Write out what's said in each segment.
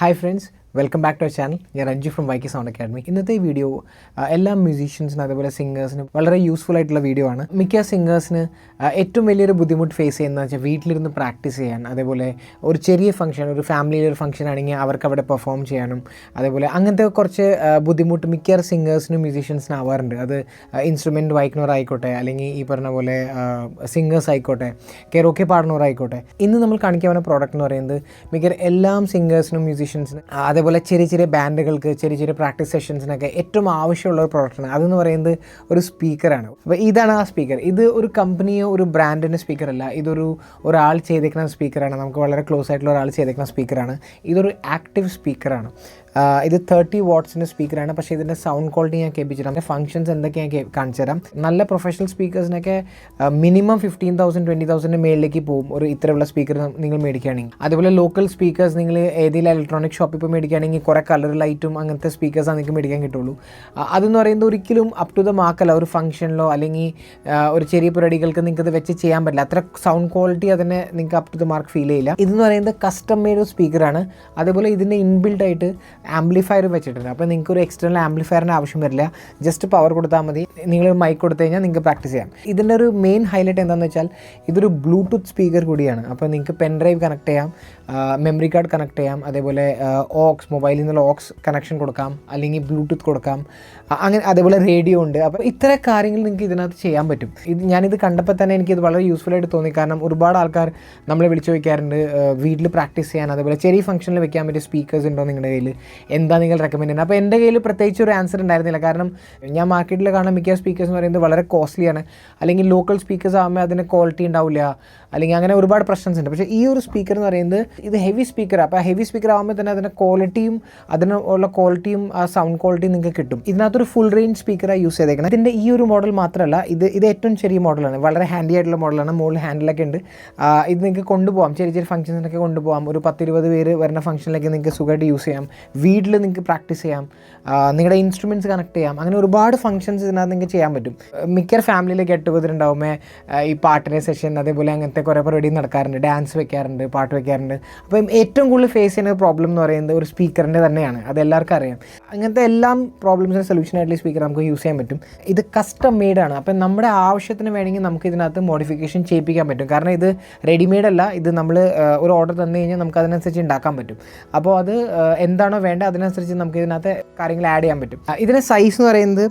Hi friends, welcome back to our channel. ഞാൻ Ranju from വൈക്കി sound academy. ഇന്നത്തെ ഈ video എല്ലാ മ്യൂസീഷ്യൻസിനും അതേപോലെ സിംഗേഴ്സിനും വളരെ യൂസ്ഫുൾ ആയിട്ടുള്ള വീഡിയോ ആണ്. മിക്ക സിംഗേഴ്സിന് ഏറ്റവും വലിയൊരു ബുദ്ധിമുട്ട് ഫേസ് ചെയ്യുന്നത് വെച്ചാൽ വീട്ടിലിരുന്ന് പ്രാക്ടീസ് ചെയ്യാൻ, അതേപോലെ ഒരു ചെറിയ ഫംഗ്ഷൻ, ഒരു ഫാമിലിയിലൊരു ഫംഗ്ഷൻ ആണെങ്കിൽ അവർക്ക് അവിടെ പെർഫോം ചെയ്യാനും, അതേപോലെ അങ്ങനത്തെ കുറച്ച് ബുദ്ധിമുട്ട് മിക്ക സിംഗേഴ്സിനും മ്യൂസീഷ്യൻസിനും ആവാറുണ്ട്. അത് ഇൻസ്ട്രുമെൻറ്റ് വായിക്കുന്നവരായിക്കോട്ടെ, അല്ലെങ്കിൽ ഈ പറഞ്ഞ പോലെ സിംഗേഴ്സ് ആയിക്കോട്ടെ, കെറോക്കെ പാടുന്നവരായിക്കോട്ടെ. ഇന്ന് നമ്മൾ കാണിക്കാൻ പോകുന്ന പ്രോഡക്റ്റ് എന്ന് പറയുന്നത് മിക്ക എല്ലാ സിംഗേഴ്സിനും മ്യൂസീഷ്യൻസിനും അതേപോലെ ചെറിയ ചെറിയ ബാൻഡുകൾക്ക് ചെറിയ ചെറിയ പ്രാക്ടീസ് സെഷൻസിനൊക്കെ ഏറ്റവും ആവശ്യമുള്ള ഒരു പ്രോഡക്റ്റാണ്. അതെന്ന് പറയുന്നത് ഒരു സ്പീക്കറാണ്. അപ്പോൾ ഇതാണ് ആ സ്പീക്കർ. ഇത് ഒരു കമ്പനിയോ ഒരു ബ്രാൻഡിൻ്റെ സ്പീക്കറല്ല, ഒരാൾ ചെയ്തേക്കുന്ന സ്പീക്കറാണ്. നമുക്ക് വളരെ ക്ലോസ് ആയിട്ടുള്ള ഒരാൾ ചെയ്തേക്കുന്ന സ്പീക്കറാണ്. ഇതൊരു ആക്റ്റീവ് സ്പീക്കറാണ്. ഇത് 30 വാട്ട്സിൻ്റെ സ്പീക്കറാണ്. പക്ഷേ ഇതിൻ്റെ സൗണ്ട് ക്വാളിറ്റി ഞാൻ കേൾപ്പിച്ചിട്ട് അതിൻ്റെ ഫംഗ്ഷൻസ് എന്തൊക്കെയാണ് കാണിച്ചു തരാം. നല്ല പ്രൊഫഷണൽ സ്പീക്കേഴ്സിനൊക്കെ മിനിമം 15,000 20,000 മേളിലേക്ക് പോകും ഒരു ഇത്തരമുള്ള സ്പീക്കർ നിങ്ങൾ മേടിക്കുകയാണെങ്കിൽ. അതുപോലെ ലോക്കൽ സ്പീക്കേഴ്സ് നിങ്ങൾ ഏതെങ്കിലും ഇലക്ട്രോണിക് ഷോപ്പിൽ ഇപ്പോൾ മേടിക്കുകയാണെങ്കിൽ കുറേ കളർ ലൈറ്റും അങ്ങനത്തെ സ്പീക്കേഴ്സാണ് നിങ്ങൾക്ക് മേടിക്കാൻ കിട്ടുള്ളൂ. അതെന്ന് പറയുന്നത് ഒരിക്കലും അപ് ടു ദ മാർക്കല്ല. ഒരു ഫംഗ്ഷനിലോ അല്ലെങ്കിൽ ഒരു ചെറിയ പരിപാടികൾക്ക് നിങ്ങൾക്ക് ഇത് വെച്ച് ചെയ്യാൻ പറ്റില്ല. അത്ര സൗണ്ട് ക്വാളിറ്റി അതിനെ നിങ്ങൾക്ക് up to the mark feel ചെയ്യില്ല. ഇതെന്ന് പറയുന്നത് കസ്റ്റം മെയ്ഡ് സ്പീക്കറാണ്. അതേപോലെ ഇതിൻ്റെ ഇൻബിൽഡ് ആയിട്ട് ആംപ്ലിഫയർ വെച്ചിട്ടുണ്ട്. അപ്പോൾ നിങ്ങൾക്ക് ഒരു എക്സ്റ്റേണൽ ആംപ്ലിഫയറിന് ആവശ്യം വരില്ല. ജസ്റ്റ് പവർ കൊടുത്താൽ മതി. നിങ്ങൾ മൈക്ക് കൊടുത്തു കഴിഞ്ഞാൽ നിങ്ങൾക്ക് പ്രാക്ടീസ് ചെയ്യാം. ഇതിൻ്റെ ഒരു മെയിൻ ഹൈലൈറ്റ് എന്താണെന്ന് വെച്ചാൽ ഇതൊരു ബ്ലൂടൂത്ത് സ്പീക്കർ കൂടിയാണ്. അപ്പോൾ നിങ്ങൾക്ക് പെൻ ഡ്രൈവ് കണക്ട് ചെയ്യാം, മെമ്മറി കാർഡ് കണക്ട് ചെയ്യാം, അതേപോലെ മൊബൈലിൽ നിന്നുള്ള കണക്ഷൻ കൊടുക്കാം, അല്ലെങ്കിൽ ബ്ലൂടൂത്ത് കൊടുക്കാം, അങ്ങനെ അതേപോലെ റേഡിയോ ഉണ്ട്. അപ്പോൾ ഇത്ര കാര്യങ്ങൾ നിങ്ങൾക്ക് ഇതിനകത്ത് ചെയ്യാൻ പറ്റും. ഞാനിത് കണ്ടപ്പോൾ തന്നെ എനിക്കിത് വളരെ യൂസ്ഫുൾ ആയിട്ട് തോന്നി. കാരണം ഒരുപാട് ആൾക്കാർ നമ്മളെ വിളിച്ചു ചോദിക്കാറുണ്ട് വീട്ടിൽ പ്രാക്ടീസ് ചെയ്യാൻ, അതേപോലെ ചെറിയ ഫംഗ്ഷനിൽ വെക്കാൻ പറ്റിയ സ്പീക്കേഴ്സ് ഉണ്ടോ നിങ്ങളുടെ കയ്യിൽ, എന്താ നിങ്ങൾ റെക്കമെൻഡ് ചെയ്യുന്നത്. അപ്പോൾ എൻ്റെ കയ്യിൽ പ്രത്യേകിച്ച് ഒരു ആൻസർ ഉണ്ടായിരുന്നില്ല. കാരണം ഞാൻ മാർക്കറ്റിൽ കാണാൻ മിക്ക സ്പീക്കേഴ്സ് എന്ന് പറയുന്നത് വളരെ കോസ്റ്റ്ലിയാണ്, അല്ലെങ്കിൽ ലോക്കൽ സ്പീക്കേഴ്സ് ആകുമ്പോൾ അതിന് ക്വാളിറ്റി ഉണ്ടാവില്ല, അല്ലെങ്കിൽ അങ്ങനെ ഒരുപാട് പ്രശ്നംസ് ഉണ്ട്. പക്ഷേ ഈ ഒരു സ്പീക്കർ എന്ന് പറയുന്നത് ഇത് ഹെവി സ്പീക്കറാണ്. അപ്പോൾ ഹെവി സ്പീക്കർ ആകുമ്പോൾ തന്നെ അതിൻ്റെ ക്വാളിറ്റിയും ആ സൗണ്ട് ക്വാളിറ്റിയും നിങ്ങൾക്ക് കിട്ടും. ഇതിനകത്തൊരു ഫുൾ റേഞ്ച് സ്പീക്കറാണ് യൂസ് ചെയ്തേക്കുന്നത്. ഇതിൻ്റെ ഈ ഒരു മോഡൽ മാത്രമല്ല, ഇത് ഏറ്റവും ചെറിയ മോഡലാണ്, വളരെ ഹാൻഡി ആയിട്ടുള്ള മോഡലാണ്. മുകളിൽ ഹാൻഡിലൊക്കെ ഉണ്ട്. ഇത് നിങ്ങൾക്ക് കൊണ്ടുപോകാം, ചെറിയ ചെറിയ ഫംഗ്ഷൻസിനൊക്കെ കൊണ്ടുപോകാം. ഒരു 10-20 പേര് വരുന്ന ഫംഗ്ഷനിലേക്ക് നിങ്ങൾക്ക് സുഖമായിട്ട് യൂസ് ചെയ്യാം. വീട്ടിൽ നിങ്ങൾക്ക് പ്രാക്ടീസ് ചെയ്യാം, നിങ്ങളുടെ ഇൻസ്ട്രുമെൻറ്റ്സ് കണക്ട് ചെയ്യാം. അങ്ങനെ ഒരുപാട് ഫംഗ്ഷൻസ് ഇതിനകത്ത് നിങ്ങൾക്ക് ചെയ്യാൻ പറ്റും. മിക്ക ഫാമിലിയിൽ ഗെറ്റ് ടുഗദർ ഉണ്ടാവുമ്പോൾ ഈ പാട്ടിൻ്റെ സെഷൻ, അതേപോലെ അങ്ങനത്തെ കുറേ പരിപാടി നടക്കാറുണ്ട്, ഡാൻസ് വെക്കാറുണ്ട്, പാട്ട് വെക്കാറുണ്ട്. അപ്പം ഏറ്റവും കൂടുതൽ ഫേസ് ചെയ്യുന്ന പ്രോബ്ലം എന്ന് പറയുന്നത് ഒരു സ്പീക്കറിൻ്റെ തന്നെയാണ്. അത് എല്ലാവർക്കും അറിയാം. അങ്ങനത്തെ എല്ലാം പ്രോബ്ലംസിന് സൊല്യൂഷനായിട്ടുള്ള സ്പീക്കർ നമുക്ക് യൂസ് ചെയ്യാൻ പറ്റും. ഇത് കസ്റ്റം മെയ്ഡാണ്. അപ്പം നമ്മുടെ ആവശ്യത്തിന് വേണമെങ്കിൽ നമുക്ക് ഇതിനകത്ത് മോഡിഫിക്കേഷൻ ചെയ്യിപ്പിക്കാൻ പറ്റും. കാരണം ഇത് റെഡിമെയ്ഡ് അല്ല. ഇത് നമ്മൾ ഒരു ഓർഡർ തന്നു കഴിഞ്ഞാൽ നമുക്ക് അതിനനുസരിച്ച് ഉണ്ടാക്കാൻ പറ്റും. അപ്പോൾ അത് എന്താണോ വേണ്ട അതിനനുസരിച്ച് നമുക്ക് ഇതിനകത്ത് കാര്യങ്ങൾ ആഡ് ചെയ്യാൻ പറ്റും. ഇതിൻ്റെ സൈസ് എന്ന് പറയുന്നത്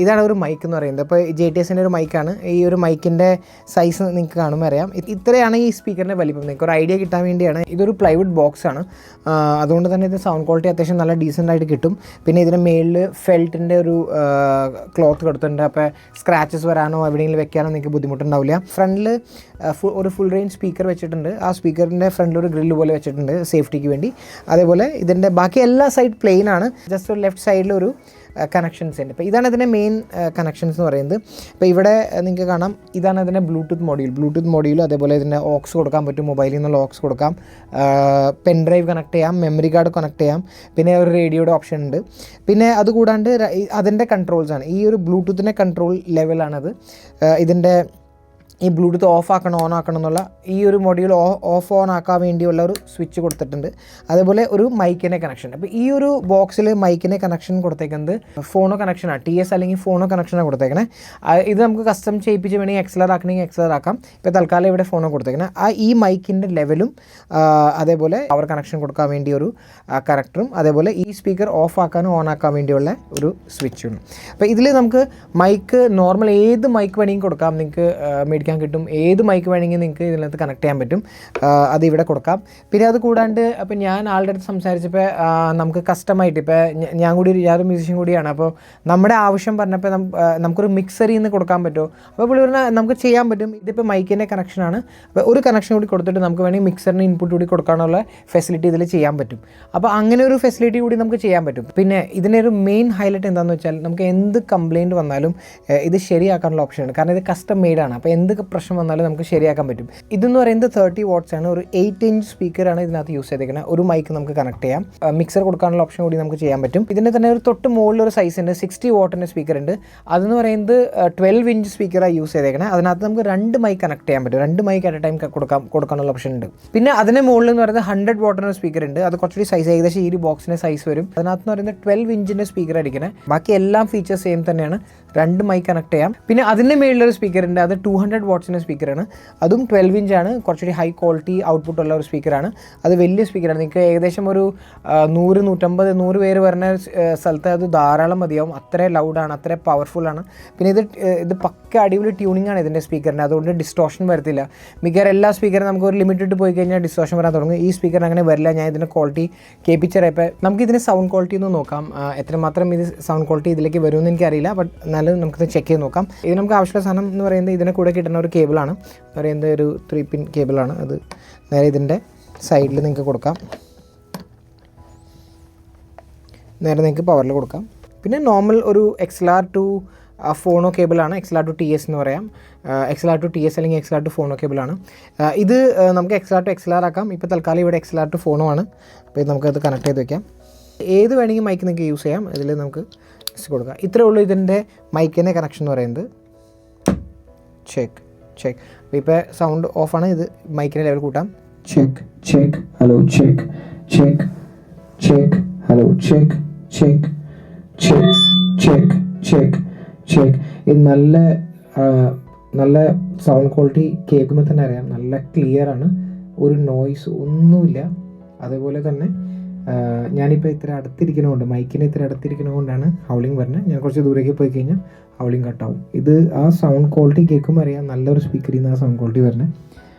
ഇതാണ് ഒരു മൈക്ക് എന്ന് പറയുന്നത്. അപ്പോൾ JTSൻ്റെ ഒരു മൈക്കാണ്. ഈ ഒരു മൈക്കിൻ്റെ സൈസ് നിങ്ങൾക്ക് കാണുമ്പോൾ അറിയാം. ഇത്രയാണ് ഈ സ്പീക്കറിൻ്റെ വലിപ്പം. നിങ്ങൾക്ക് ഒരു ഐഡിയ കിട്ടാൻ വേണ്ടിയാണ്. ഇതൊരു പ്ലൈവുഡ് ബോക്സാണ്. അതുകൊണ്ട് തന്നെ ഇത് സൗണ്ട് ക്വാളിറ്റി അത്യാവശ്യം നല്ല ഡീസൻ്റ് ആയിട്ട് കിട്ടും. പിന്നെ ഇതിൻ്റെ മേളിൽ ഫെൽറ്റിൻ്റെ ഒരു ക്ലോത്ത് കൊടുത്തിട്ടുണ്ട്. അപ്പോൾ സ്ക്രാച്ചസ് വരാനോ എവിടെയെങ്കിലും വെക്കാനോ നിങ്ങൾക്ക് ബുദ്ധിമുട്ടുണ്ടാവില്ല. ഫ്രണ്ടിൽ ഒരു ഫുൾ റേഞ്ച് സ്പീക്കർ വെച്ചിട്ടുണ്ട്. ആ സ്പീക്കറിൻ്റെ ഫ്രണ്ടിൽ ഒരു ഗ്രില്ല് പോലെ വെച്ചിട്ടുണ്ട് സേഫ്റ്റിക്ക് വേണ്ടി. അതേപോലെ ഇതിൻ്റെ ബാക്കി എല്ലാ സൈഡ് പ്ലെയിൻ ആണ്. ജസ്റ്റ് ഒരു ലെഫ്റ്റ് സൈഡിൽ ഒരു കണക്ഷൻസ് ഉണ്ട്. അപ്പോൾ ഇതാണ് ഇതിൻ്റെ മെയിൻ കണക്ഷൻസ് എന്ന് പറയുന്നത്. അപ്പോൾ ഇവിടെ നിങ്ങൾക്ക് കാണാം, ഇതാണ് ഇതിൻ്റെ ബ്ലൂടൂത്ത് മൊഡ്യൂൾ. അതേപോലെ ഇതിൻ്റെ ഓക്സ് കൊടുക്കാൻ പറ്റും, മൊബൈലിൽ നിന്നുള്ള ഓക്സ് കൊടുക്കാം, പെൻ ഡ്രൈവ് കണക്ട് ചെയ്യാം, മെമ്മറി കാർഡ് കണക്ട് ചെയ്യാം, പിന്നെ ഒരു റേഡിയോയുടെ ഓപ്ഷൻ ഉണ്ട്. പിന്നെ അതുകൂടാണ്ട് അതിൻ്റെ കൺട്രോൾസാണ്. ഈ ഒരു ബ്ലൂടൂത്തിൻ്റെ കൺട്രോൾ ലെവലാണത്. ഇതിൻ്റെ ഈ ബ്ലൂടൂത്ത് ഓഫ് ആക്കണം ഓൺ ആക്കണം എന്നുള്ള ഈ ഒരു മൊഡ്യൂൾ ഓഫ് ഓൺ ആക്കാൻ വേണ്ടിയുള്ള ഒരു സ്വിച്ച് കൊടുത്തിട്ടുണ്ട്. അതേപോലെ ഒരു മൈക്കിൻ്റെ കണക്ഷൻ. അപ്പോൾ ഈ ഒരു ബോക്സിൽ മൈക്കിൻ്റെ കണക്ഷൻ കൊടുത്തേക്കുന്നത് ഫോണോ കണക്ഷനാണ്, TS അല്ലെങ്കിൽ ഫോണോ കണക്ഷനാണ് കൊടുത്തേക്കണേ. ഇത് നമുക്ക് കസ്റ്റം ചെയ്യിപ്പിച്ച് വേണമെങ്കിൽ എക്സലർ ആക്കാം. ഇപ്പോൾ തൽക്കാലം ഇവിടെ ഫോണോ കൊടുത്തേക്കണേ. ഈ മൈക്കിൻ്റെ ലെവലും അതേപോലെ പവർ കണക്ഷൻ കൊടുക്കാൻ വേണ്ടി ഒരു കണക്ടറും, അതേപോലെ ഈ സ്പീക്കർ ഓഫ് ആക്കാനും ഓൺ ആക്കാൻ വേണ്ടിയുള്ള ഒരു സ്വിച്ചും. അപ്പോൾ ഇതിൽ നമുക്ക് മൈക്ക് നോർമൽ ഏത് മൈക്ക് വേണമെങ്കിൽ കൊടുക്കാം. നിങ്ങൾക്ക് മേടിക്കാൻ കിട്ടും. ഏത് മൈക്ക് വേണമെങ്കിൽ നിങ്ങൾക്ക് ഇതിനകത്ത് കണക്ട് ചെയ്യാൻ പറ്റും. അത് ഇവിടെ കൊടുക്കാം. പിന്നെ അത് കൂടാണ്ട് അപ്പോൾ ഞാൻ ആളുടെ അടുത്ത് സംസാരിച്ചപ്പോൾ നമുക്ക് കസ്റ്റമായിട്ട് ഇപ്പോൾ ഞാനൊരു മ്യൂസിഷ്യൻ കൂടിയാണ്. അപ്പോൾ നമ്മുടെ ആവശ്യം പറഞ്ഞപ്പോൾ നമുക്കൊരു മിക്സറിൽ നിന്ന് കൊടുക്കാൻ പറ്റുമോ? അപ്പോൾ പുള്ളി പറഞ്ഞാൽ നമുക്ക് ചെയ്യാൻ പറ്റും. ഇതിപ്പോൾ മൈക്കിൻ്റെ കണക്ഷനാണ്. അപ്പോൾ ഒരു കണക്ഷൻ കൂടി കൊടുത്തിട്ട് നമുക്ക് വേണമെങ്കിൽ മിക്സറിന് ഇൻപുട്ട് കൂടി കൊടുക്കാനുള്ള ഫെസിലിറ്റി ഇതിൽ ചെയ്യാൻ പറ്റും. അപ്പോൾ അങ്ങനെ ഒരു ഫെസിലിറ്റി കൂടി നമുക്ക് ചെയ്യാൻ പറ്റും. പിന്നെ ഇതിൻ്റെ ഒരു മെയിൻ ഹൈലൈറ്റ് എന്താണെന്ന് വെച്ചാൽ നമുക്ക് എന്ത് കംപ്ലയിൻറ്റ് വന്നാലും ഇത് ശരിയാക്കാനുള്ള ഓപ്ഷനാണ്. കാരണം ഇത് കസ്റ്റം മെയ്ഡാണ്. അപ്പോൾ എന്ത് എന്തൊക്കെ പ്രശ്നം വന്നാലും നമുക്ക് ശരിയാക്കാൻ പറ്റും. ഇതെന്ന് പറയുന്നത് 30 watts ആണ്. ഒരു 8 inch സ്പീക്കറാണ് ഇതിനകത്ത് യൂസ് ചെയ്തേക്കുന്നത്. ഒരു മൈക്ക് നമുക്ക് കണക്ട് ചെയ്യാം, മിക്സർ കൊടുക്കാനുള്ള ഓപ്ഷൻ കൂടി നമുക്ക് ചെയ്യാൻ പറ്റും. ഇതിൻ്റെ തന്നെ ഒരു തൊട്ട് മുകളിലൊരു സൈസ് ഉണ്ട്, 60 wattൻ്റെ സ്പീക്കർ ഉണ്ട്. അതെന്ന് പറയുന്നത് 12 inch സ്പീക്കറാണ് യൂസ് ചെയ്തേക്കുന്നത്. അതിനകത്ത് നമുക്ക് 2 മൈക്ക് കണക്ട് ചെയ്യാൻ പറ്റും, 2 മൈക്ക് അറ്റ് എ ടൈം കൊടുക്കാനുള്ള ഓപ്ഷൻ ഉണ്ട്. പിന്നെ അതിന് മുകളിൽ എന്ന് പറയുന്നത് 100 wattൻ്റെ സ്പീക്കർ ഉണ്ട്. അത് കുറച്ചുകൂടി സൈസ്, ഏകദേശം ഈ ഒരു ബോക്സിൻ്റെ സൈസ് വരും. അതിനകത്ത് എന്ന് പറയുന്നത് 12 inchൻ്റെ സ്പീക്കർ അടിക്കുന്നത്. ബാക്കി എല്ലാം ഫീച്ചേഴ്സ് സെയിം തന്നെയാണ്, 2 മൈക്ക് കണക്ട് ചെയ്യാം. പിന്നെ അതിൻ്റെ മേളിലൊരു സ്പീക്കർ ഉണ്ട്, അത് 200 wattsൻ്റെ സ്പീക്കറാണ്. അതും 12 inch ആണ്, കുറച്ചുകൂടി ഹൈ ക്വാളിറ്റി ഔട്ട്പുട്ട് ഉള്ള ഒരു സ്പീക്കറാണ്. അത് വലിയ സ്പീക്കറാണ്. നിങ്ങൾക്ക് ഏകദേശം ഒരു 100-150 പേര് വരുന്ന സ്ഥലത്ത് അത് ധാരാളം മതിയാവും. അത്ര ലൗഡാണ്, അത്ര പവർഫുള്ളാണ്. പിന്നെ ഇത് പക്ക അടിപൊളി ട്യൂണിംഗ് ആണ് ഇതിൻ്റെ സ്പീക്കറിന്, അതുകൊണ്ട് ഡിസ്റ്റോർഷൻ വരത്തില്ല. മിക്കവാറും എല്ലാ സ്പീക്കറും നമുക്ക് ഒരു ലിമിറ്റ് ഇട്ട് പോയി കഴിഞ്ഞാൽ ഡിസ്റ്റോർഷൻ വരാൻ തുടങ്ങും. ഈ സ്പീക്കറിന് അങ്ങനെ വരില്ല. ഞാൻ ഇതിൻ്റെ ക്വാളിറ്റി കേൾപ്പിച്ചറിയപ്പോൾ നമുക്ക് ഇതിൻ്റെ സൗണ്ട് ക്വാളിറ്റി ഒന്ന് നോക്കാം. എത്രമാത്രം ഇത് സൗണ്ട് ക്വാളിറ്റി ഇതിലേക്ക് വരുമെന്ന് എനിക്കറിയില്ല, ബട്ട് എന്നാലും നമുക്കിത് ചെക്ക് ചെയ്ത് നോക്കാം. ഇത് നമുക്ക് ആവശ്യമുള്ള സാധനം എന്ന് പറയുന്നത് ഇതിനെ കൂടെ കിട്ടുന്ന ഒരു കേബിളാണ്, എന്ന് പറയുന്നത് ഒരു 3 pin കേബിളാണ്. അത് നേരെ ഇതിൻ്റെ സൈഡിൽ നിങ്ങൾക്ക് കൊടുക്കാം, നേരെ നിങ്ങൾക്ക് പവറിൽ കൊടുക്കാം. പിന്നെ നോർമൽ ഒരു XLR ടു ഫോണോ കേബിളാണ്, XLR ടു TS എന്ന് പറയാം. XLR ടു TS അല്ലെങ്കിൽ XLR ടു ഫോണോ കേബിളാണ്. ഇത് നമുക്ക് XLR ടു XLR ആക്കാം. ഇപ്പോൾ തൽക്കാലം ഇവിടെ XLR ടു ഫോണോ ആണ്. അപ്പോൾ ഇത് നമുക്കത് കണക്ട് ചെയ്ത് വയ്ക്കാം. ഏത് വേണമെങ്കിൽ മൈക്ക് നിങ്ങൾക്ക് യൂസ് ചെയ്യാം. ഇതിൽ നമുക്ക് കൊടുക്കാം. ഇത്രയേ ഉള്ളൂ ഇതിൻ്റെ മൈക്കിൻ്റെ കണക്ഷൻ എന്ന് പറയുന്നത്. Check check. അപ്പോൾ ഇപ്പോൾ സൗണ്ട് ഓഫാണ്. ഇത് മൈക്കിൻ്റെ ലെവൽ കൂട്ടാം. Check check hello check check check hello check check check check check check. ഇത് നല്ല സൗണ്ട് ക്വാളിറ്റി കേൾക്കുമ്പോൾ തന്നെ അറിയാം, നല്ല ക്ലിയർ ആണ്, ഒരു നോയ്സ് ഒന്നുമില്ല. അതേപോലെ തന്നെ ഞാനിപ്പോൾ ഇത്ര അടുത്തിരിക്കുന്നതുകൊണ്ട്, മൈക്കിന് ഇത്ര അടുത്തിരിക്കുന്നതുകൊണ്ടാണ് ഹൗളിംഗ് വരുന്നത്. ഞാൻ കുറച്ച് ദൂരേക്ക് പോയി കഴിഞ്ഞാൽ ഹൗളിംഗ് കട്ടാവും. ഇത് ആ സൗണ്ട് ക്വാളിറ്റി കേൾക്കുമ്പോൾ അറിയാം, നല്ലൊരു സ്പീക്കറിൽ നിന്ന് ആ സൗണ്ട് ക്വാളിറ്റി വരുന്നത്.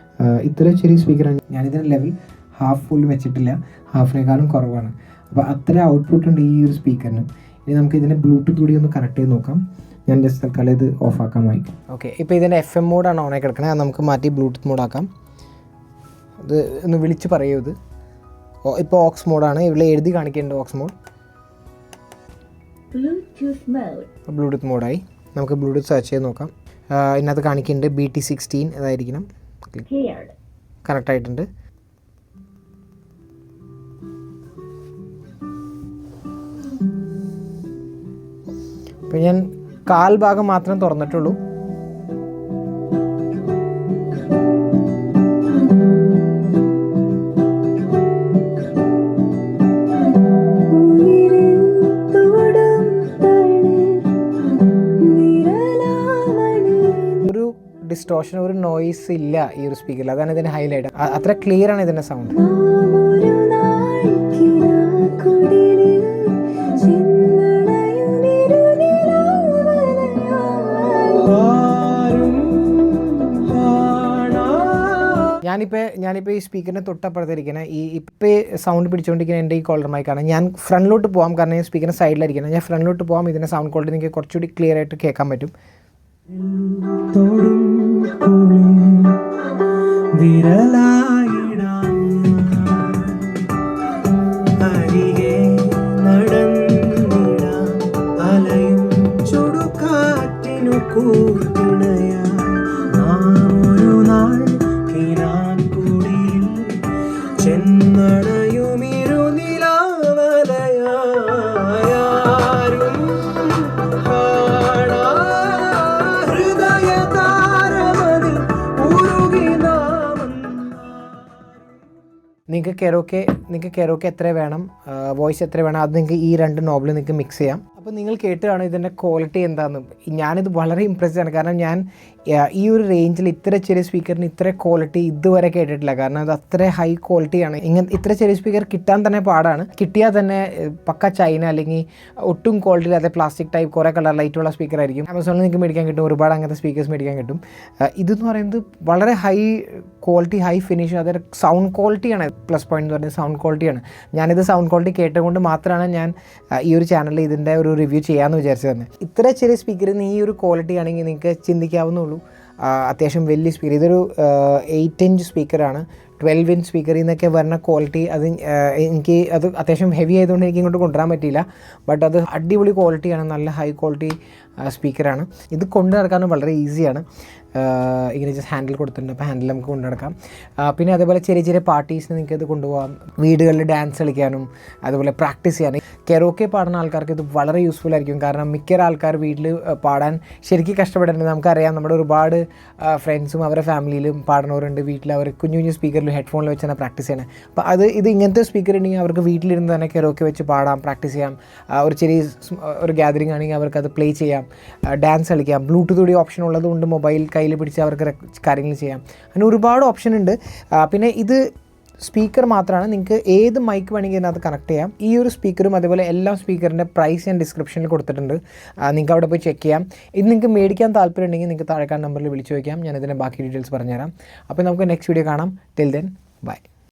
ഇത്ര ചെറിയ സ്പീക്കറാണ്. ഞാനിതിൻ്റെ ലെവൽ ഹാഫ് ഫുൾ വെച്ചിട്ടില്ല, ഹാഫിനേക്കാളും കുറവാണ്. അപ്പോൾ അത്ര ഔട്ട്പുട്ട് ഉണ്ട് ഈ ഒരു സ്പീക്കറിന്. ഇനി നമുക്ക് ഇതിനെ ബ്ലൂടൂത്ത് കൂടി ഒന്ന് കണക്ട് ചെയ്ത് നോക്കാം. ഞാൻ ജസ്റ്റ് തൽക്കാലം ഇത് ഓഫാക്കാൻ മൈക്ക്. ഓക്കെ, ഇപ്പോൾ ഇതിൻ്റെ FM മോഡാണ് ഓണായി കിടക്കുന്നത്. അത് നമുക്ക് മാറ്റി ബ്ലൂടൂത്ത് മോഡാക്കാം. ഇത് ഒന്ന് വിളിച്ച് പറയൂ. ഇത് ഇപ്പോൾ ഓക്സ് മോഡാണ്, ഇവിടെ എഴുതി കാണിക്കേണ്ട ഓക്സ് മോഡ്. ബ്ലൂടൂത്ത് മോഡായി. നമുക്ക് ബ്ലൂടൂത്ത് സെർച്ച് ചെയ്ത് നോക്കാം. ഇതിനകത്ത് കാണിക്കുന്നുണ്ട് BT16 അതായിരിക്കണം. കണക്ട് ആയിട്ടുണ്ട്. അപ്പോൾ ഞാൻ കാൽ ഭാഗം മാത്രം തുറന്നിട്ടുള്ളൂ. ഡിസ്റ്റോർഷൻ, ഒരു നോയ്സ് ഇല്ല ഈ ഒരു സ്പീക്കറിൽ. അതാണ് ഇതിൻ്റെ ഹൈലൈറ്റ്. അത്ര ക്ലിയർ ആണ് ഇതിൻ്റെ സൗണ്ട്. ഞാനിപ്പോൾ ഈ സ്പീക്കറിനെ തൊട്ടപ്പുറത്തിരിക്കുന്ന ഇപ്പോൾ സൗണ്ട് പിടിച്ചുകൊണ്ടിരിക്കുന്ന എൻ്റെ ഈ കോളർ മൈക്കാണ്. ഞാൻ ഫ്രണ്ടിലോട്ട് പോകാം, കാരണം ഈ സ്പീക്കറിന് സൈഡിലായിരിക്കണം. ഞാൻ ഫ്രണ്ടിലോട്ട് പോകാം. ഇതിൻ്റെ സൗണ്ട് ക്വാളിറ്റി നിങ്ങൾക്ക് കുറച്ചുകൂടി ക്ലിയർ ആയിട്ട് കേൾക്കാൻ പറ്റും. നിങ്ങൾക്ക് കെറോക്കെ എത്ര വേണം, വോയിസ് എത്ര വേണം, അത് നിങ്ങൾക്ക് ഈ 2 നോബിൽ നിങ്ങൾക്ക് മിക്സ് ചെയ്യാം. അപ്പോൾ നിങ്ങൾ കേട്ടാണ് ഇതിൻ്റെ ക്വാളിറ്റി എന്താണെന്ന്. ഞാനിത് വളരെ ഇമ്പ്രസ്ഡ് ആണ്, കാരണം ഞാൻ ഈ ഒരു റേഞ്ചിൽ ഇത്ര ചെറിയ സ്പീക്കറിന് ഇത്ര ക്വാളിറ്റി ഇതുവരെ കേട്ടിട്ടില്ല. കാരണം അത് അത്ര ഹൈ ക്വാളിറ്റിയാണ്. ഇത്ര ചെറിയ സ്പീക്കർ കിട്ടാൻ തന്നെ പാടാണ്. കിട്ടിയാൽ തന്നെ പക്ക ചൈന അല്ലെങ്കിൽ ഒട്ടും ക്വാളിറ്റി ഇല്ലാതെ പ്ലാസ്റ്റിക് ടൈപ്പ് കുറേ കളർ ലൈറ്റുള്ള സ്പീക്കർ ആയിരിക്കും. ആമസോണിൽ നിങ്ങൾക്ക് മേടിക്കാൻ കിട്ടും, ഒരുപാട് അങ്ങനത്തെ സ്പീക്കേഴ്സ് മേടിക്കാൻ കിട്ടും. ഇതെന്ന് പറയുന്നത് വളരെ ഹൈ ക്വാളിറ്റി, ഹൈ ഫിനിഷ്, അതൊരു സൗണ്ട് ക്വാളിറ്റിയാണ് പ്ലസ് പോയിന്റ് എന്ന് പറയുന്നത്. സൗണ്ട് ക്വാളിറ്റിയാണ്. ഞാനിത് സൗണ്ട് ക്വാളിറ്റി കേട്ടുകൊണ്ട് മാത്രമാണ് ഞാൻ ഈ ഒരു ചാനലിൽ ഇതിൻ്റെ ഒരു റിവ്യൂ ചെയ്യാമെന്ന് വിചാരിച്ചത് തന്നെ. ഇത്ര ചെറിയ സ്പീക്കറിന് ഈ ഒരു ക്വാളിറ്റി ആണെങ്കിൽ നിങ്ങൾക്ക് ചിന്തിക്കാവുന്നുള്ളൂ. അത്യാവശ്യം വലിയ സ്പീക്കർ. ഇതൊരു 8 inch സ്പീക്കറാണ്, 12-inch സ്പീക്കറിൽ നിന്നൊക്കെ വരുന്ന ക്വാളിറ്റി അത് എനിക്ക് അത് അത്യാവശ്യം ഹെവി ആയതുകൊണ്ട് എനിക്ക് ഇങ്ങോട്ട് കൊണ്ടുവരാൻ പറ്റിയില്ല. ബട്ട് അത് അടിപൊളി ക്വാളിറ്റിയാണ്, നല്ല ഹൈ ക്വാളിറ്റി സ്പീക്കറാണ്. ഇത് കൊണ്ടു നടക്കാനും വളരെ ഈസിയാണ്. ഇങ്ങനെ ജസ്റ്റ് ഹാൻഡിൽ കൊടുത്തിട്ടുണ്ട്, അപ്പോൾ ഹാൻഡിൽ നമുക്ക് കൊണ്ടു നടക്കാം. പിന്നെ അതേപോലെ ചെറിയ ചെറിയ പാർട്ടീസിന് നിങ്ങൾക്ക് ഇത് കൊണ്ടുപോകാം, വീടുകളിൽ ഡാൻസ് കളിക്കാനും അതുപോലെ പ്രാക്ടീസ് ചെയ്യാനും. കെറോക്കെ പാടുന്ന ആൾക്കാർക്ക് ഇത് വളരെ യൂസ്ഫുൾ ആയിരിക്കും. കാരണം മിക്ക ആൾക്കാർ വീട്ടിൽ പാടാൻ ശരിക്കും കഷ്ടപ്പെടുന്നുണ്ട്. നമുക്കറിയാം, നമ്മുടെ ഒരുപാട് ഫ്രണ്ട്സും അവരുടെ ഫാമിലിയിലും പാടുന്നവരുണ്ട്. വീട്ടിൽ അവർ കുഞ്ഞു കുഞ്ഞു സ്പീക്കറിൽ ഹെഡ്ഫോണിൽ വെച്ചാണ് പ്രാക്ടീസ് ചെയ്യണത്. അപ്പോൾ ഇത് ഇങ്ങനത്തെ സ്പീക്കർ ഉണ്ടെങ്കിൽ അവർക്ക് വീട്ടിലിരുന്ന് തന്നെ കെറോക്കെ വെച്ച് പാടാം, പ്രാക്ടീസ് ചെയ്യാം. ഒരു ചെറിയ ഒരു ഗ്യാതറിംഗ് ആണെങ്കിൽ അവർക്കത് പ്ലേ ചെയ്യാം, ഡാൻസ് കളിക്കാം. ബ്ലൂടൂത്ത് കൂടി ഓപ്ഷൻ ഉള്ളതുകൊണ്ട് മൊബൈൽ കയ്യിൽ പിടിച്ച് അവർക്ക് കാര്യങ്ങൾ ചെയ്യാം. അങ്ങനെ ഒരുപാട് ഓപ്ഷൻ ഉണ്ട്. പിന്നെ ഇത് സ്പീക്കർ മാത്രമാണ്, നിങ്ങൾക്ക് ഏത് മൈക്ക് വേണമെങ്കിൽ ഇതിനകത്ത് കണക്ട് ചെയ്യാം. ഈ ഒരു സ്പീക്കറും അതേപോലെ എല്ലാ സ്പീക്കറിൻ്റെ പ്രൈസ് ഞാൻ ഡിസ്ക്രിപ്ഷനിൽ കൊടുത്തിട്ടുണ്ട്, നിങ്ങൾക്ക് അവിടെ പോയി ചെക്ക് ചെയ്യാം. ഇത് നിങ്ങൾക്ക് മേടിക്കാൻ താല്പര്യം ഉണ്ടെങ്കിൽ നിങ്ങൾക്ക് താഴെക്കാണ് നമ്പറിൽ വിളിച്ചു ചോദിക്കാം, ഞാൻ ഇതിൻ്റെ ബാക്കി ഡീറ്റെയിൽസ് പറഞ്ഞുതരാം. അപ്പോൾ നമുക്ക് നെക്സ്റ്റ് വീഡിയോ കാണാം. Till then bye.